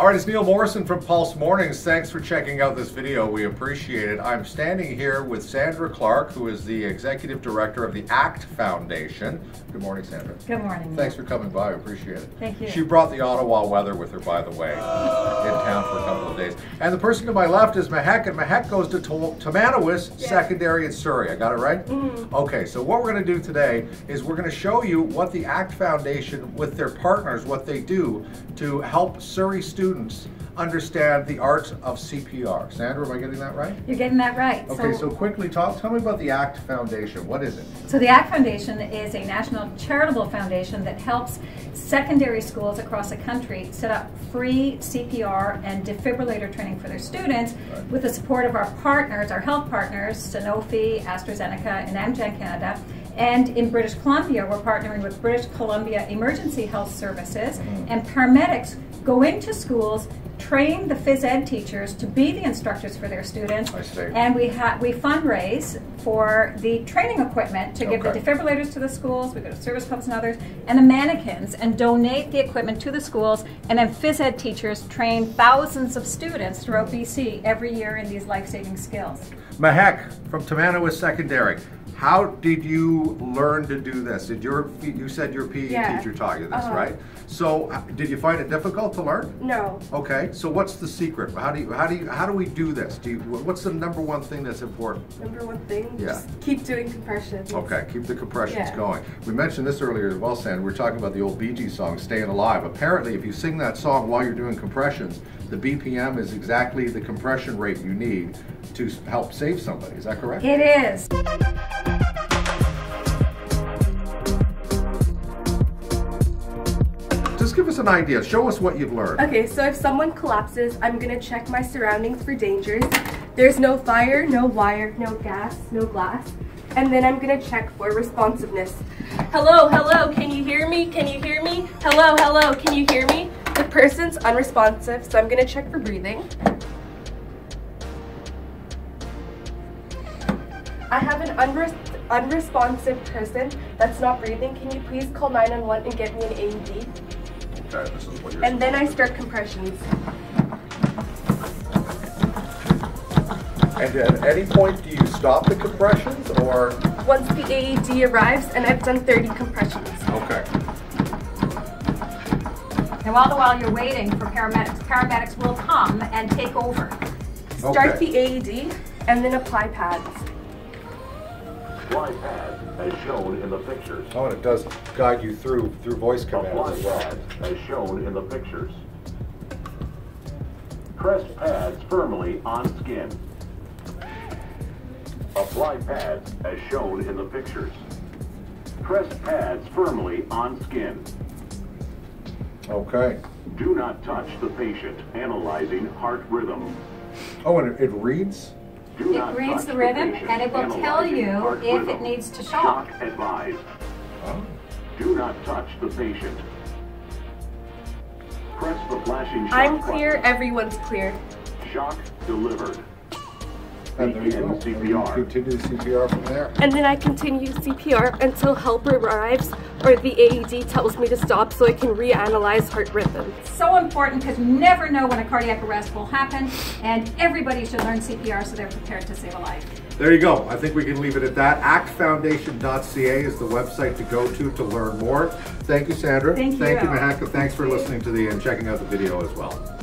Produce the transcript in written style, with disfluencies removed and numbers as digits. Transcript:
All right, it's Neil Morrison from Pulse Mornings. Thanks for checking out this video. We appreciate it. I'm standing here with Sandra Clark, who is the Executive Director of the ACT Foundation. Good morning, Sandra. Good morning. Thanks for coming by. We appreciate it. Thank you. She brought the Ottawa weather with her, by the way, in town for a couple of days. And the person to my left is Mehek, and Mehek goes to Tomanowos Secondary in Surrey. I got it right? Mm-hmm. Okay, so what we're going to do today is we're going to show you what the ACT Foundation, with their partners, what they do to help Surrey students understand the art of CPR. Sandra, am I getting that right? You're getting that right. Okay, so quickly tell me about the ACT Foundation. What is it? So the ACT Foundation is a national charitable foundation that helps secondary schools across the country set up free CPR and defibrillator training for their students with the support of our partners, our health partners, Sanofi, AstraZeneca, and Amgen Canada. And in British Columbia, we're partnering with British Columbia Emergency Health Services, and paramedics go into schools, train the phys ed teachers to be the instructors for their students. I see. And we fundraise for the training equipment to give the defibrillators to the schools. We go to service clubs and others, and the mannequins, and donate the equipment to the schools. And then phys ed teachers train thousands of students throughout BC every year in these life-saving skills. Mehek from Tomanowos Secondary. How did you learn to do this? You said your PE teacher taught you this, right? So did you find it difficult to learn? No. Okay. So what's the secret? How do we do this? What's the number one thing that's important? Number one thing? Just keep doing compressions. Okay, keep the compressions going. We mentioned this earlier as well, Sandra. We were talking about the old Bee Gees song, Stayin Alive. Apparently, if you sing that song while you're doing compressions, the BPM is exactly the compression rate you need to help save somebody. Is that correct? It is. Just give us an idea. Show us what you've learned. Okay, so if someone collapses, I'm going to check my surroundings for dangers. There's no fire, no wire, no gas, no glass. And then I'm going to check for responsiveness. Hello, hello, can you hear me? Can you hear me? Hello, hello, can you hear me? The person's unresponsive, so I'm going to check for breathing. I have an unresponsive person that's not breathing. Can you please call 911 and get me an AED? Okay, this is what you're and then I start compressions. And at any point, do you stop the compressions, or? Once the AED arrives, and I've done 30 compressions. Okay. And all the while you're waiting for paramedics will come and take over. Start the AED, and then apply pads. Apply pads as shown in the pictures. Oh, and it does guide you through voice commands as well. Apply pads as shown in the pictures. Press pads firmly on skin. Apply pads as shown in the pictures. Press pads firmly on skin. Okay. Do not touch the patient. Analyzing heart rhythm. Oh, and it reads? It reads the rhythm, and it will tell you if it needs to shock. Shock advised. Oh. Do not touch the patient. Press the flashing shock I'm clear, button. everyone's clear. Shock delivered. And there you go. Begin And you CPR. continue CPR from there. And then I continue CPR until help arrives or the AED tells me to stop so I can reanalyze heart rhythm. So important because you never know when a cardiac arrest will happen, and everybody should learn CPR so they're prepared to save a life. There you go. I think we can leave it at that. actfoundation.ca is the website to go to learn more. Thank you, Sandra. Thank you. Thank you, Mahaka. Thanks for listening to and checking out the video as well.